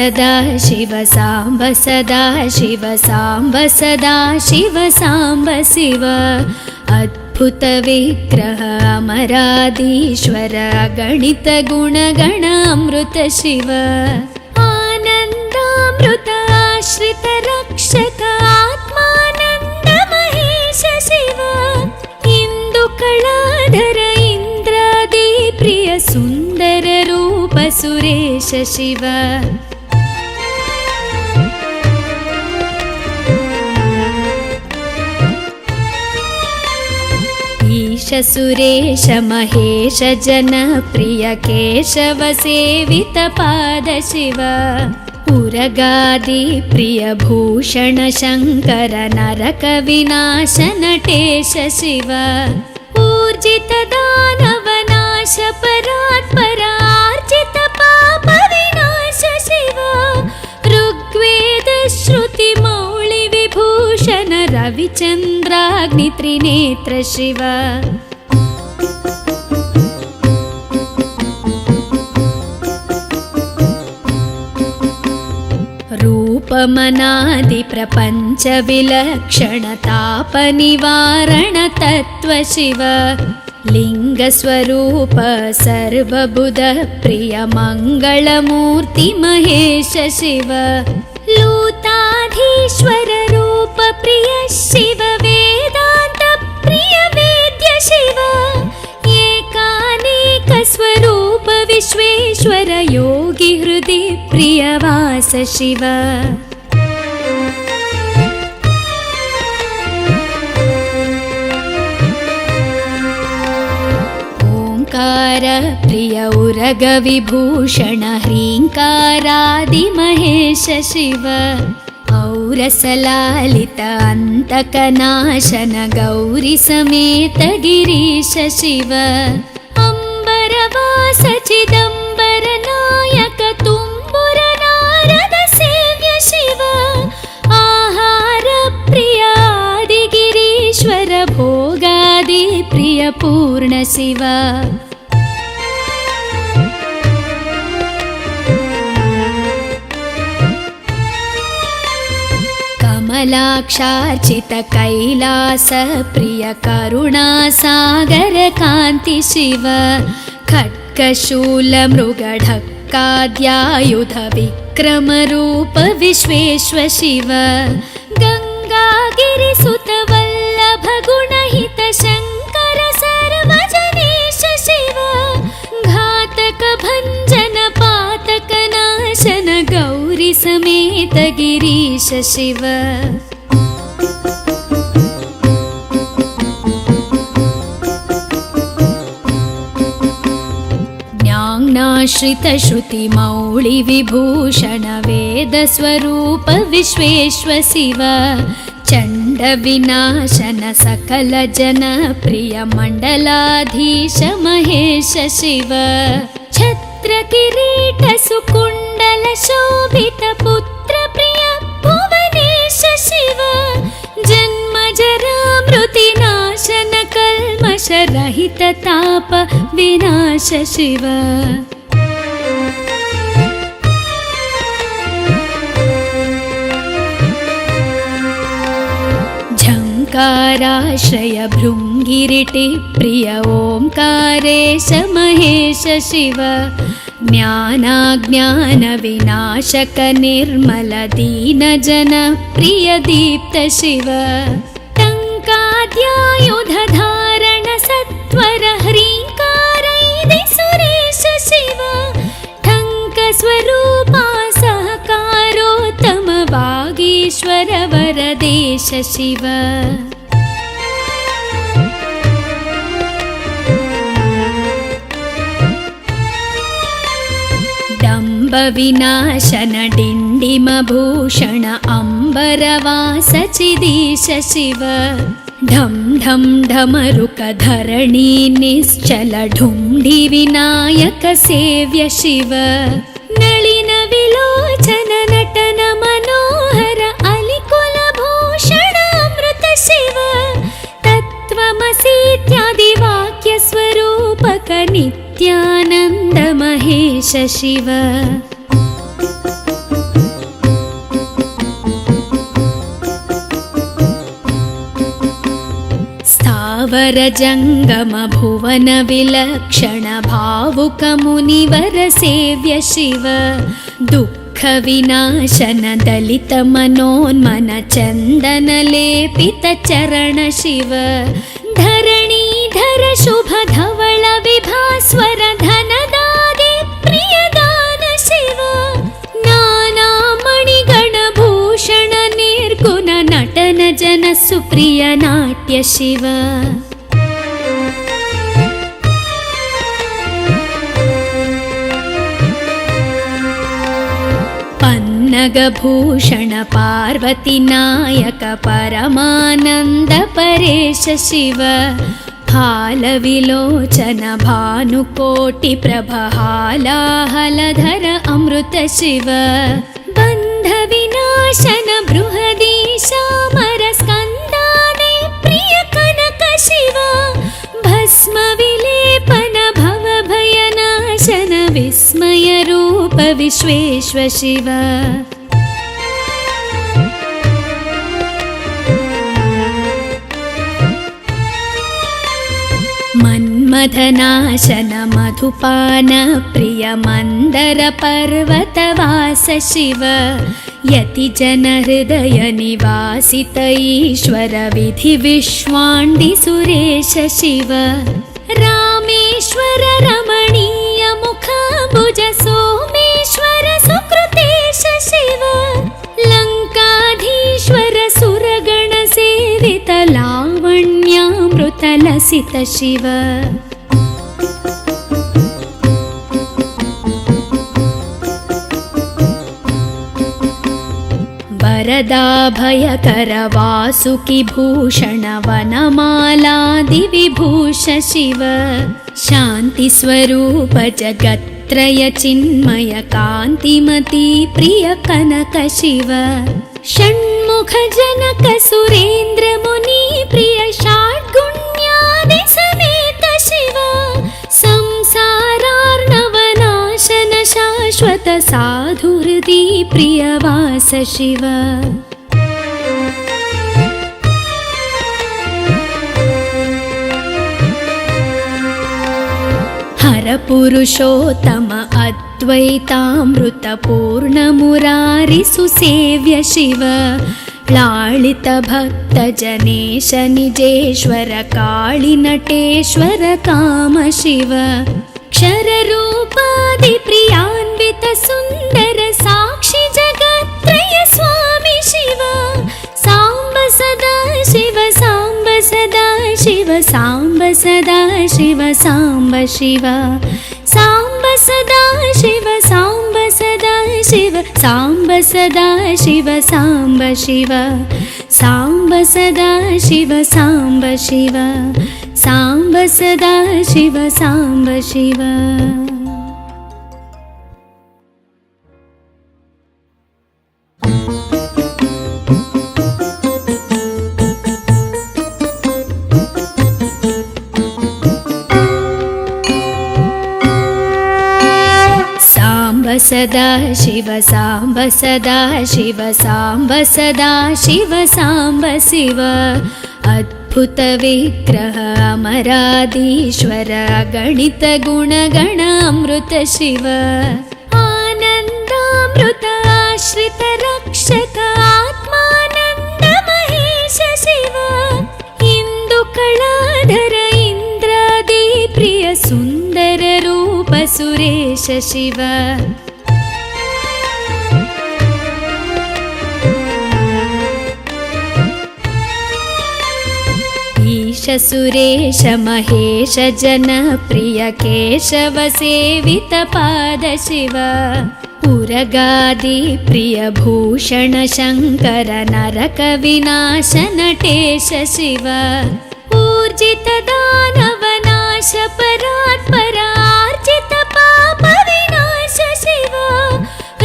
सदा शिव साम्ब सदा शिव साम्ब सदा शिव साम्ब शिव अद्भुत विग्रह अमराधीश्वर गणित गुणगण अमृत शिव आनन्दामृत आश्रित रक्षक आत्मानन्द महेश शिव इंदुकलाधर इंद्रादि प्रिय सुंदर रूप सुरेश शिव ईश सुरेश महेश जन प्रिय केशव सेवित पाद शिव उरगादि प्रिय भूषण शंकर नरक विनाश नटेश शिव ऊर्जित दानव नाश परात्परार्जित पाप विनाश शिव ऋग्वेद श्रुति मौळि विभूषण रविचंद्राग्नि त्रिनेत्र शिव रूपमनादि प्रपंच विलक्षण ताप निवारण तत्व शिव लिंग स्वरूप सर्वबुध प्रिय मंगलमूर्ति महेश शिव लूताधीश्वर रूप प्रिय शिव वेदांत प्रिय वेद्य शिव एकानेक स्वरूप विश्वेश्वर योगी हृदय प्रिय वास शिव ओंकार प्रिय उरग विभूषण ह्रींकारादि महेश शिव औरसलालित अंतकनाशन गौरी समेत गिरीश शिव अंबरवास चिदंबर नायक तुम्बुर नारद सेव्य शिव आहार प्रिय आदि गिरीश्वर भोगादि प्रिय पूर्ण शिव कमलाक्षार्चित कैलास प्रिय करुणा सागर कांति शिव खड्गशूल मृगढक्काद्यायुध विक्रम रूप विश्वेश्वर शिव गंगागिरिसुत वल्लभ गुणहित शंकर सर्वजनेश शिव घातक भंजन पातक नाशन गौरी समेत गिरीश शिव ज्ञानाश्रित श्रुति मौळि विभूषण वेद स्वरूप विश्वेश्वर शिव चंड विनाशन सकल जन प्रिय मंडलाधीश महेश शिव छत्र किरीट सुकुंडल शोभित पुत्र प्रिय भुवनेश शिव जन्म जरा मृति नाशन कल्मष रहित ताप विनाश शिव झंकाराश्रय भृंगिरिटि प्रिय ओंकारेश महेश शिव ज्ञानाज्ञान विनाशक निर्मल दीन जन प्रिय दीप्त शिव टंकाद्यायुध धारण सत्वर ह्रींकारैदि सुरेश शिव ठंक स्वरूपा सहकारोत्तम वागीश्वर वरदेश शिव विनाशन डिंडिम भूषण अंबरवास चिदीश शिव ढम ढम ढमरुक धरणी निश्चल ढुंढि विनायक सेव्य शिव नलिन विलोचन नटन मनोहर अलिकुल भूषण अमृत शिव तत्त्वमसीत्यादि वाक्य स्वरूपक नित्यानंद महेश शिव वर जङ्गम भुवन विलक्षण भावुक मुनिवर सेव्य शिव दुःख विनाशन दलित मनोन्मन चन्दन लेपित चरण शिव धरणीधर शुभ धवल विभास्वर धनदादि प्रियदान शिव नाना मणिगण भूषण निर्गुण नटन जन सुप्रिय नाट्य शिव पन्नगभूषण पार्वती नायक परमानन्द परेश शिव हालविलोचन भानुकोटि प्रभहालाहलधर अमृत शिव बन्ध विनाशन बृहदीशामर स्कन्दादि प्रिय कनक शिव भस्म विलेपन भव भयनाशन विस्मय रूप विश्वेश्व शिव मन्मथनाशन मधुपान प्रिय मन्दर पर्वतवास शिव यति जन हृदय निवासित ईश्वर विधि विश्वाण्डि सुरेश शिव रामेश्वर रमणीय मुखाम्बुज सोमेश्वर सुकृतेश शिव लङ्काधीश्वर सुरगण सेवित लावण्यामृत लसित शिव वरदाभयकर वासुकि भूषण वनमालादि विभूष शिव शान्ति स्वरूप जगत्त्रय चिन्मय कान्तिमती प्रिय कनक शिव षण्मुख जनक सुरेन्द्र मुनि प्रिय षड्गुण्यादि समेत शिव संसारार्णवनाशन शाश्वत साधुहृदि प्रियवास शिव हर पुरुषोत्तम अद्वैतामृत पूर्ण मुरारि सुसेव्य शिव लालित भक्त जनेश निजेश्वर काळि नटेश्वर काम शिव क्षर रूपादि प्रियान्वित सुन्दर साक्षि जगत्त्रय स्वामी शिव साम्ब सदा शिव साम्ब सदा शिव साम्ब सदा शिव साम्ब शिव साम्ब सदा शिव साम्ब सदा शिव साम्ब सदा शिव साम्ब शिव साम्ब सदा शिव साम्ब शिव साम्ब सदा शिव साम्ब शिव सदा शिव साम्ब सदा शिव साम्ब सदा शिव साम्ब शिव अद्भुत विग्रह अमराधीश्वर गणित गुणगण अमृत शिव आनन्दामृत आश्रित रक्षक आत्मानन्द महेश शिव इंदु कलाधर इंद्रादि प्रिय सुन्दर रूप सुरेश शिव ईश सुरेश महेश जन प्रिय केशव सेवित पाद शिव उरगादि प्रिय भूषण शङ्कर नरक विनाश नटेश शिव ऊर्जित दानव नाश परात्पर आर्जित पाप विनाश शिव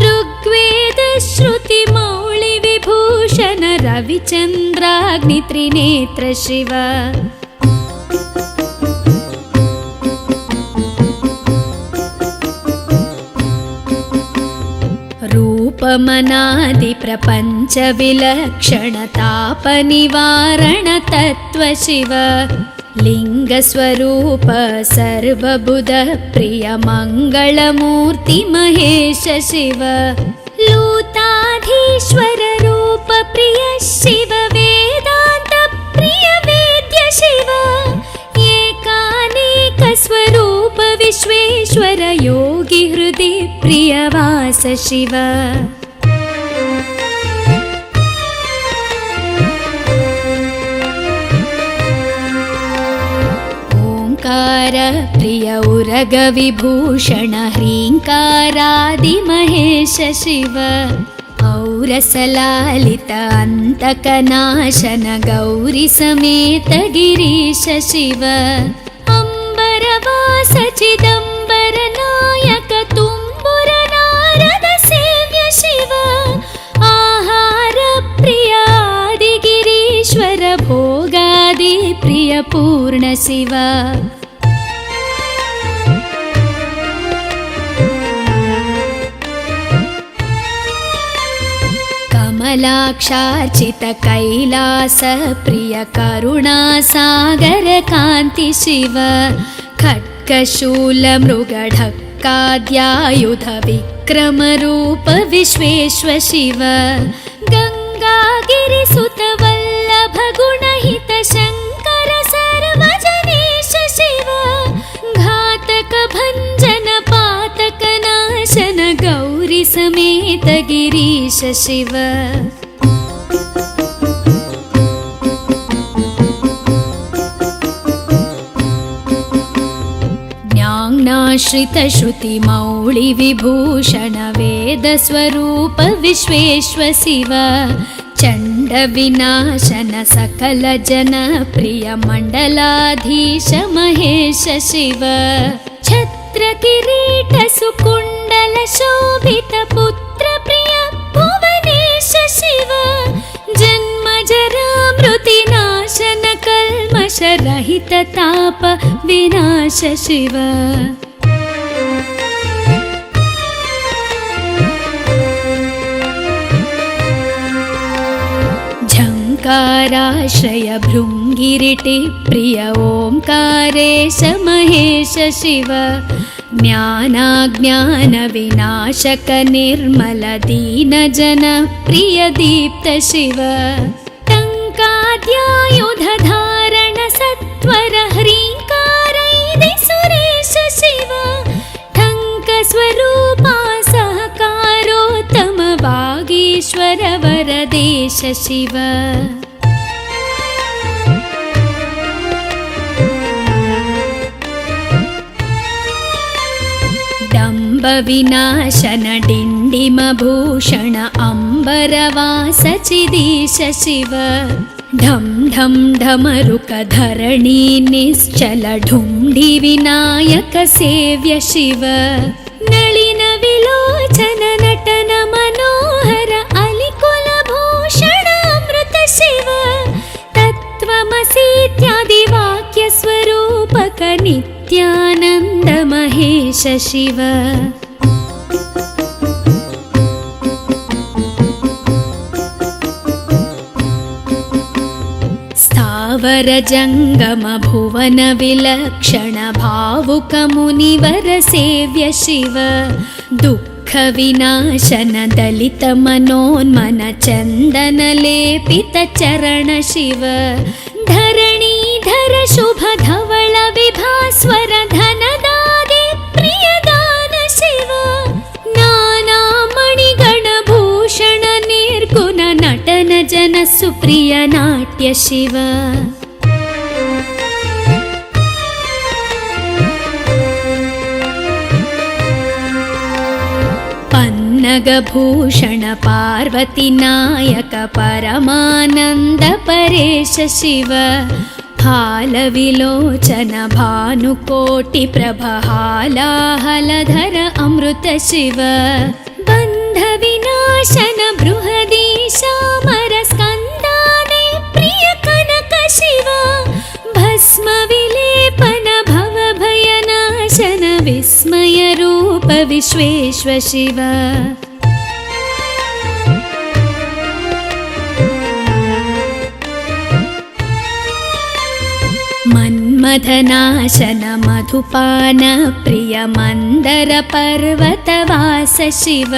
ऋग्वेद श्रुति मौळि विभूषण रविचन्द्राग्नि त्रिनेत्र शिव रूपमनादि प्रपञ्च विलक्षण ताप निवारण तत्व शिव लिङ्गस्वरूप सर्वबुध प्रिय मङ्गलमूर्ति महेश शिव लूताधीश्वर रूप प्रिय शिव वेदान्त प्रिय वेद्य शिव एकानेक स्वरूप विश्वेश्वर योगी हृदि प्रियवास शिव प्रिय उरग विभूषण ह्रीङ्कारादि महेश शिव औरसलालित अन्तकनाशन गौरी समेत गिरीश शिव अम्बरवास चिदम्बर नायक तुम्बुर नारद सेव्य शिव आहार प्रिय आदिगिरीश्वर भोगादि प्रिय पूर्ण शिव कमलाक्षार्चित कैलास प्रिय करुणासागर कान्ति शिव खड्गशूल मृगढक्काद्यायुध विक्रम रूप विश्वेश्वर शिव गङ्गागिरिसुत वल्लभ गुणहित शङ्कर सर्वजनेश शिव घातक भञ्जन पातक नाशन गौरी समेत गिरीश शिव ज्ञानाश्रित श्रुति मौळि विभूषण वेद स्वरूप विश्वेश्वर शिव चण्ड विनाशन सकल जन प्रिय मण्डलाधीश महेश शिव छत्र किरीट सुकुण्डल शोभित पुत्र प्रिय भुवनेश शिव जन्म जरा मृति नाशन कल्मष रहित ताप विनाश शिव झङ्काराश्रय भृङ्गिरिटि प्रिय ओङ्कारेश महेश शिव ज्ञानाज्ञान विनाशक निर्मल दीन जन प्रिय दीप्त शिव टङ्काद्यायुध धारण सत्वर ह्रीङ्कारैदि सुरेश शिव ठङ्क स्वरूपा सहकारोत्तम वागीश्वर वरदेश शिव डम्ब विनाशन डिण्डिम भूषण अम्बरवास चिदीश शिव ढं ढं ढमरुक धरणी निश्चल ढुण्ढि विनायक सेव्य शिव नलिन विलोचन नटन मनोहर अलिकुल भूषण अमृत शिव तत्त्वमसीत्यादि वाक्य स्वरूपक नित्यानन्द महेश शिव स्थावर जङ्गम भुवन विलक्षण भावुक मुनिवर सेव्य शिव दुःख विनाशन दलित मनोन्मन चन्दन लेपित चरण शिव धरणीधर शुभ धवल विभास्वर धनदादि प्रियदान शिव नाना मणिगण भूषण निर्गुण नटन जन सुप्रिय नाट्य शिव पन्नगभूषण पार्वती नायक परमानन्द परेश शिव हालविलोचन भानुकोटि प्रभ हालाहलधर अमृत शिव बन्ध विनाशन बृहदीशामर स्कन्दाने प्रिय कनक शिव भस्म विलेपन भव भयनाशन विस्मय रूप विश्वेश्वर शिव मन्मथनाशन मधुपान प्रिय मन्दर पर्वतवास शिव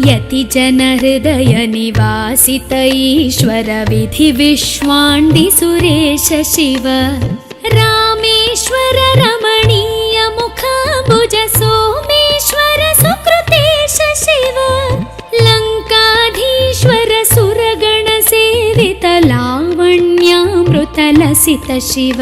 यतिजन हृदय निवासित ईश्वर विधि विश्वाण्डि सुरेश शिव रामेश्वर रमणीय मुखाम्बुज सोमेश्वर सुकृतेश शिव लङ्काधीश्वर सुरगण सेवित लावण्यामृत लसित शिव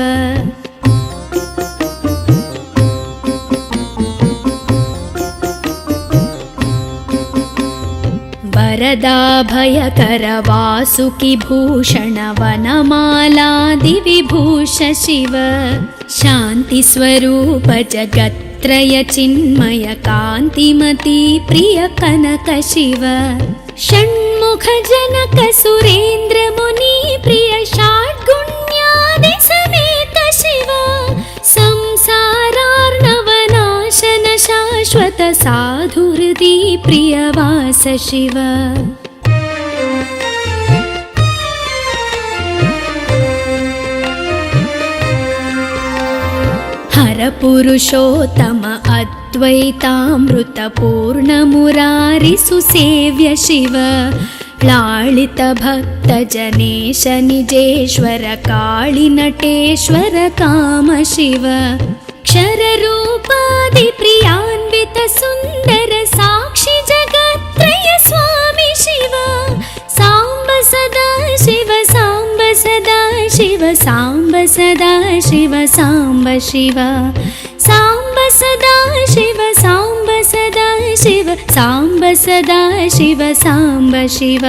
वरदाभयकर वासुकि भूषण वनमालादि विभूष शिव शान्ति स्वरूप जगत्त्रय चिन्मय कान्तिमती प्रिय कनक शिव षण्मुख जनक सुरेन्द्र मुनि प्रिय षड्गुण्यादि समेत शिव संसारार्णवनाशन शाश्वत साधुहृदि प्रियवास शिव हर पुरुषोत्तम अद्वैतामृत पूर्ण मुरारि सुसेव्य शिव लालित भक्त जनेश निजेश्वर काळि नटेश्वर काम शिव क्षर रूपादि प्रियान्वित सुन्दर साक्षि जगत्त्रय स्वामी शिव साम्ब सदा शिव साम्ब सदा शिव साम्ब सदा शिव साम्ब शिव साम्ब सदा शिव साम्ब सदा शिव साम्ब सदा शिव साम्ब शिव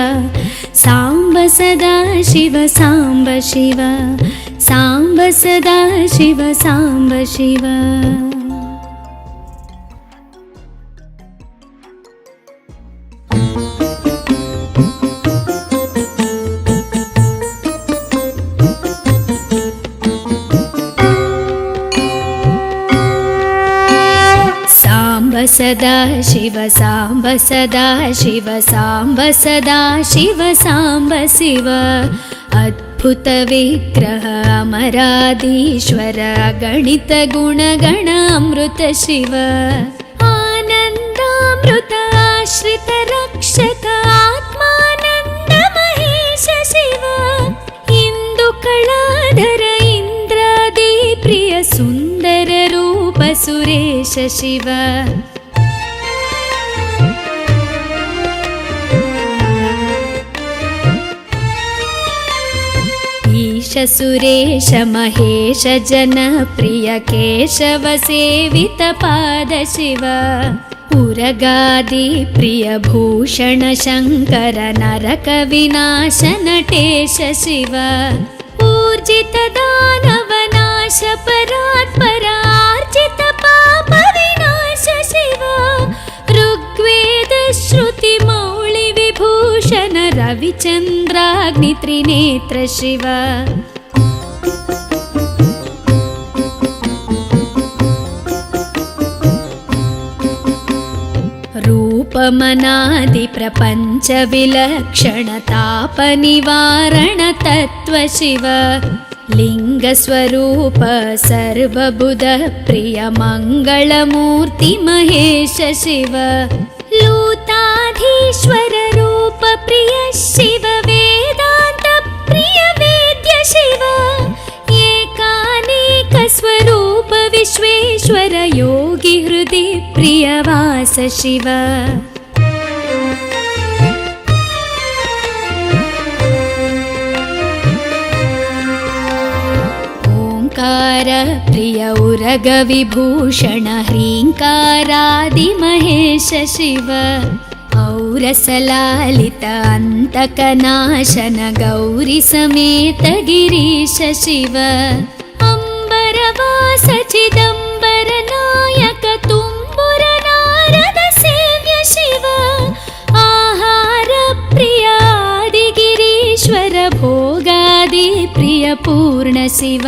साम्ब सदा शिव साम्ब शिव साम्ब सदा शिव साम्ब शिव सदा शिव साम्ब सदा शिव साम्ब सदा शिव साम्ब शिव अद्भुत विग्रह अमराधीश्वर गणित गुणगण अमृत शिव आनन्दामृत आश्रित रक्षक आत्मानन्द महेश शिव इंदु कलाधर इंद्रादि प्रिय सुन्दर रूप सुरेश शिव ईश सुरेश महेश जन प्रिय केशव सेवित पाद शिव उरगादि प्रिय भूषण शंकर नरक विनाश नटेश शिव ऊर्जित दानव नाश परात्पर आर्जित पाप विनाश शिव ऋग्वेद श्रुति मौळि विभूषण रविचन्द्राग्नि त्रिनेत्र शिव रूपमनादि प्रपंच विलक्षण ताप निवारण तत्व शिव लिंग स्वरूप सर्वबुध प्रिय मंगलमूर्ति महेश शिव लूताधीश्वर रूप प्रिय शिव वेदांत प्रिय वेद्य शिव एकानेक स्वरूप विश्वेश्वर योगी हृदि प्रियवास शिव ओंकार प्रिय उरग विभूषण ह्रींकारादि महेश शिव औरसलालित अंतकनाशन गौरी समेत गिरीश शिव अंबरवास चिदंबर नायक तुम्बुर नारद सेव्य शिव आहार प्रिय आदि गिरीश्वर भोगादि प्रिय पूर्ण शिव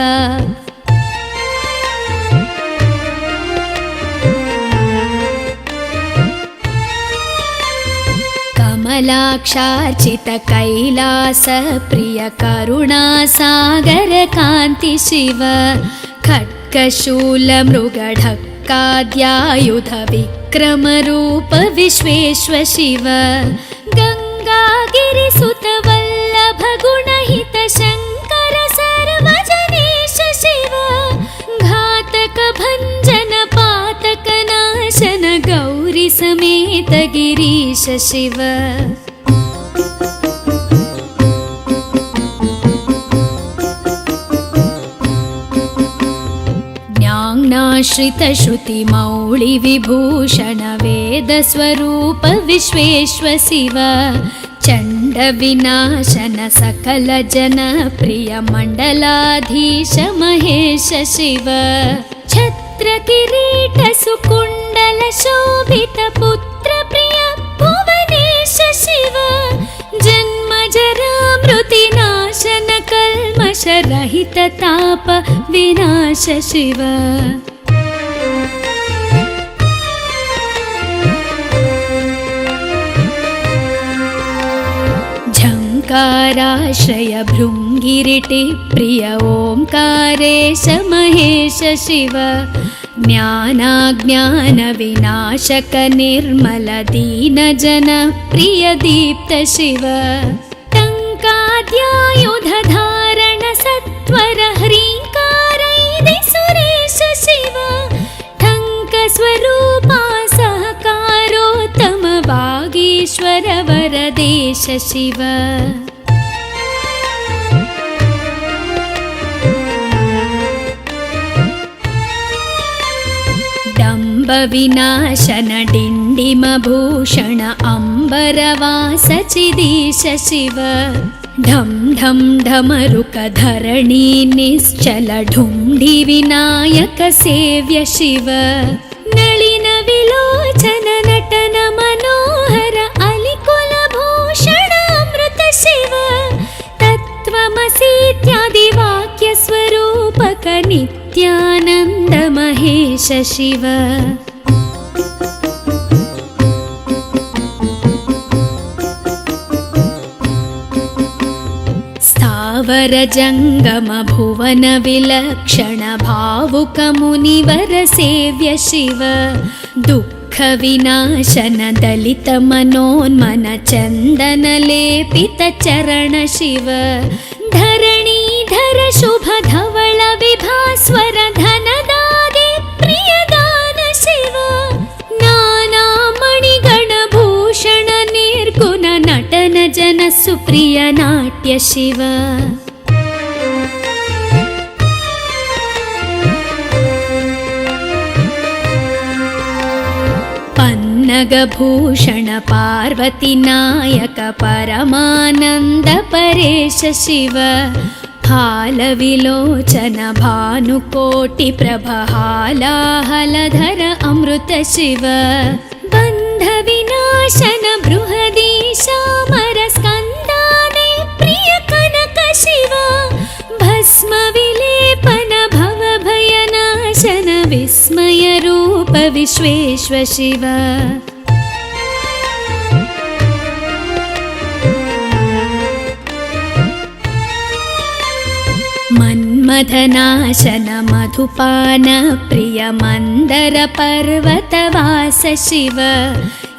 कमलाक्षार्चित कैलास प्रिय करुणा सागर कांति शिव खड्गशूलमृगढक्काद्यायुध विक्रमरूप विश्वेश्व शिव गङ्गागिरिसुत वल्लभ गुणहित शङ्कर सर्वजनेश शिव घातक भञ्जन पातक नाशन गौरी समेत गिरीश शिव ज्ञानाश्रित श्रुति मौळि विभूषण वेद स्वरूप विश्वेश्व शिव चण्ड विनाशन सकल जन प्रिय मण्डलाधीश महेश शिव छत्र किरीट सुकुण्डल शोभित पुत्र प्रिय भुवनेश शिव जन्म जरा मृति नाशन कल्मष रहित ताप विनाश शिव झङ्काराश्रय भृङ्गिरिटि प्रिय ओङ्कारेश महेश शिव ज्ञानाज्ञान विनाशक निर्मल दीन जन प्रिय दीप्त शिव टङ्काद्यायुध धारण सत्वर ह्रीङ्कारैदि सुरेश शिव ठङ्क स्वरूपा सहकारोत्तम वागीश्वर वरदेश शिव डम्ब विनाशन डिण्डिम भूषण अम्बरवास चिदीश शिव ढं ढं ढमरुक धरणी निश्चल ढुण्ढि विनायक सेव्य शिव नलिन विलोचन नटन मनोहर अलिकुल भूषण अमृत शिव तत्त्वमसीत्यादि वाक्य स्वरूपक नित्यानन्द महेश शिव स्थावर जङ्गम भुवन विलक्षण भावुक मुनिवर सेव्य शिव दुःख विनाशन दलित मनोन्मन चन्दन लेपित चरण शिव धरणीधर शुभ धवल विभास्वर धनदादि प्रियदान शिव नाना मणिगण भूषण निर्गुण नटन जन सुप्रिय नाट्य शिव पन्नगभूषण पार्वती नायक परमानन्द परेश शिव हालविलोचन भानुकोटि प्रभ हालाहलधर अमृत शिव बन्ध विनाशन बृहदीशामर स्कन्दाने प्रिय कनक शिव भस्म विलेपन भव भयनाशन विस्मय रूप विश्वेश्व शिव मन्मथनाशन मधुपान प्रिय मन्दर पर्वतवास शिव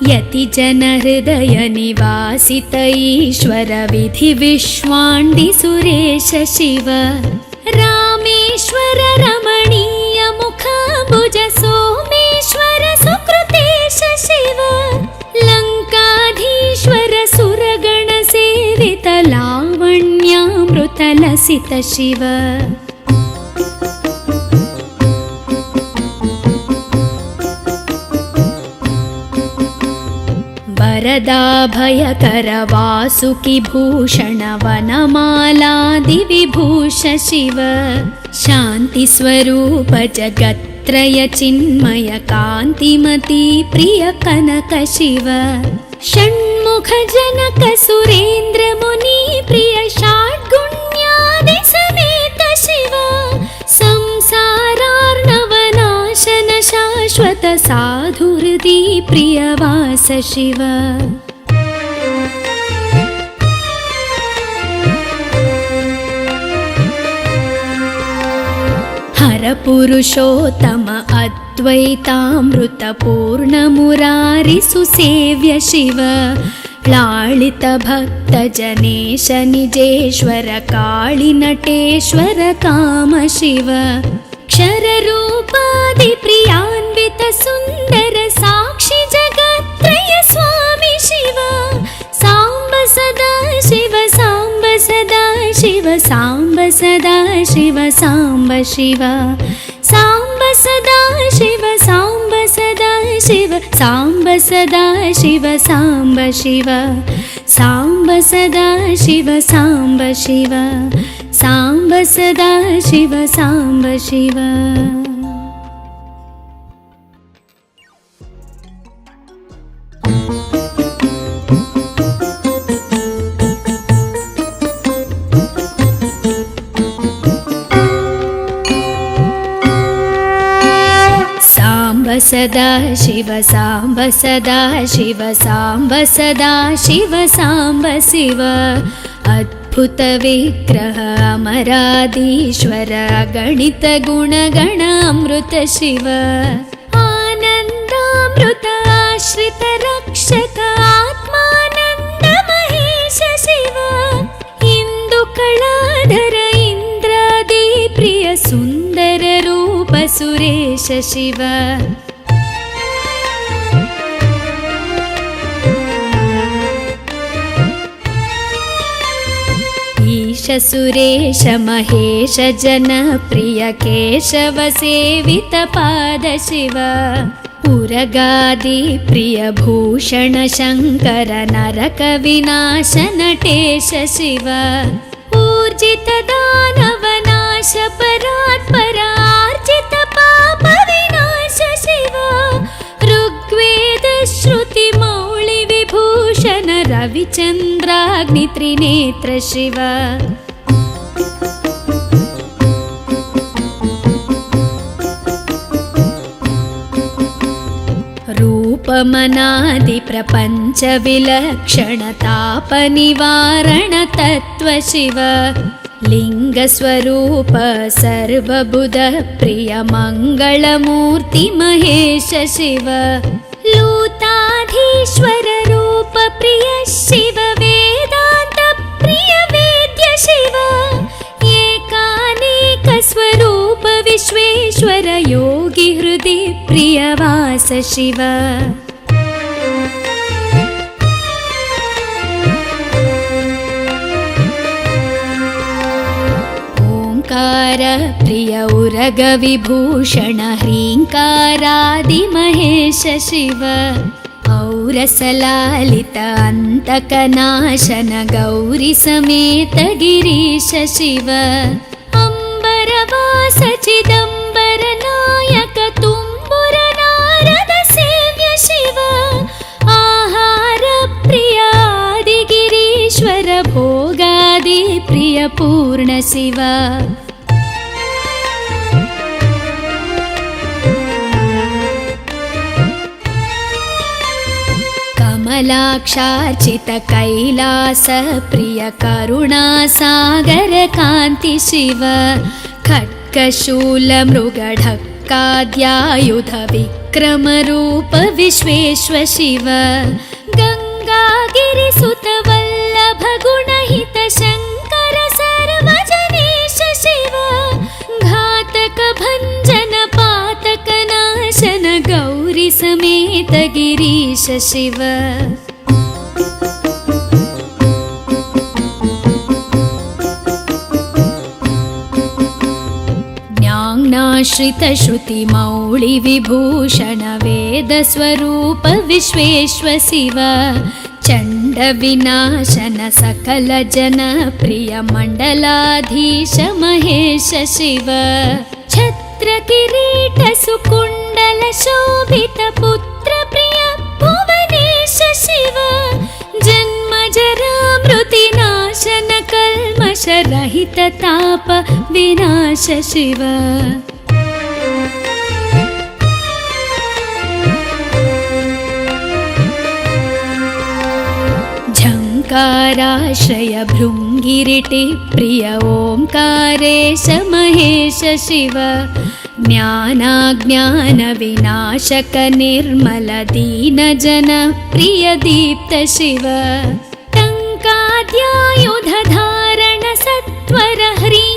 यति जन हृदय निवासित ईश्वर विधि विश्वाण्डि सुरेश शिव रामेश्वर रमणीय मुखाम्बुज सोमेश्वर सुकृतेश शिव लङ्काधीश्वर सुरगण सेवित लावण्यामृत लसित शिव वरदाभयकर वासुकि भूषण वनमालादि विभूष शिव शान्ति स्वरूप जगत्त्रय चिन्मय कान्तिमती प्रिय कनक शिव षण्मुख जनक सुरेन्द्र मुनि प्रिय षड्गुण्यादि समेत शिव संसारार्णवनाशन शाश्वत साधुहृदि प्रियवास शिव हर परपुरुषोत्तम अद्वैतामृतपूर्णमुरारिसुसेव्य शिव लालितभक्तजनेश निजेश्वर काळिनटेश्वर काम शिव क्षररूपादिप्रियान्वित सुन्दर साक्षि जगत्त्रय स्वामि शिव साम्ब सदा शिव साम्ब सदा शिव साम्ब सदा शिव साम्ब शिव साम्ब सदा शिव साम्ब सदा शिव साम्ब सदा शिव साम्ब शिव साम्ब सदा शिव साम्ब शिव साम्ब सदा शिव साम्ब शिव। सदा शिव साम्ब सदा शिव साम्ब सदा शिव साम्ब शिव अद्भुत विग्रह अमराधीश्वर गणित गुणगण अमृत शिव आनन्दामृत आश्रित रक्षक आत्मानन्द महेश शिव इंदु कलाधर इंद्रादि प्रिय सुंदर रूप सुरेश शिव ईश सुरेश महेश जनप्रिय केशव सेवित पाद शिव उरगादि प्रिय भूषण शंकर नरक विनाश नटेश शिव ऊर्जित दानव नाश परात्पर आर्जित पाप विनाश शिव ऋग्वेद श्रुति मौळि विभूषण रविचन्द्राग्नि त्रिनेत्र शिव रूपमनादि प्रपंच विलक्षण ताप निवारण तत्व शिव लिंग स्वरूप सर्वबुध प्रिय मंगलमूर्ति महेश शिव लूताधीश्वर रूप प्रिय शिव वेदांत प्रिय वेद्य शिव एकानेक स्वरूप विश्वेश्वर योगी हृदि प्रिय वास शिव ओंकार प्रिय उरग विभूषण ह्रींकारादि महेश शिव औरसलालित अंतकनाशन गौरी समेत गिरीश शिव अंबरवास चिदंबर नायक तुम्बुर नारद सेव्य शिव आहार प्रिय आदि गिरीश्वर भोगादि प्रिय पूर्ण शिव कमलाक्षार्चित कैलास प्रिय करुणा सागर कांति शिव खड्गशूल मृगढक्काद्यायुध विक्रम रूप विश्वेश्वर शिव गंगागिरिसुत वल्लभ गुणहित शंकर सर्वजनेश शिव घातक भंजन पातक नाशन गौरी समेत गिरीश शिव ज्ञानाश्रित श्रुति मौळि विभूषण वेद स्वरूप विश्वेश्वर शिव चंड विनाशन सकल जन प्रिय मंडलाधीश महेश शिव छत्र किरीट सुकुंडल शोभित पुत्र प्रिय भुवनेश शिव जन्म जरा मृति नाशन कल्मष रहित ताप विनाश शिव ओङ्काराश्रय भृङ्गिरिटि प्रिय ओङ्कारेश महेश शिव ज्ञानाज्ञानविनाशक निर्मल दीनजन प्रिय दीप्त शिव टङ्काद्यायुधधारण सत्वर ह्रीं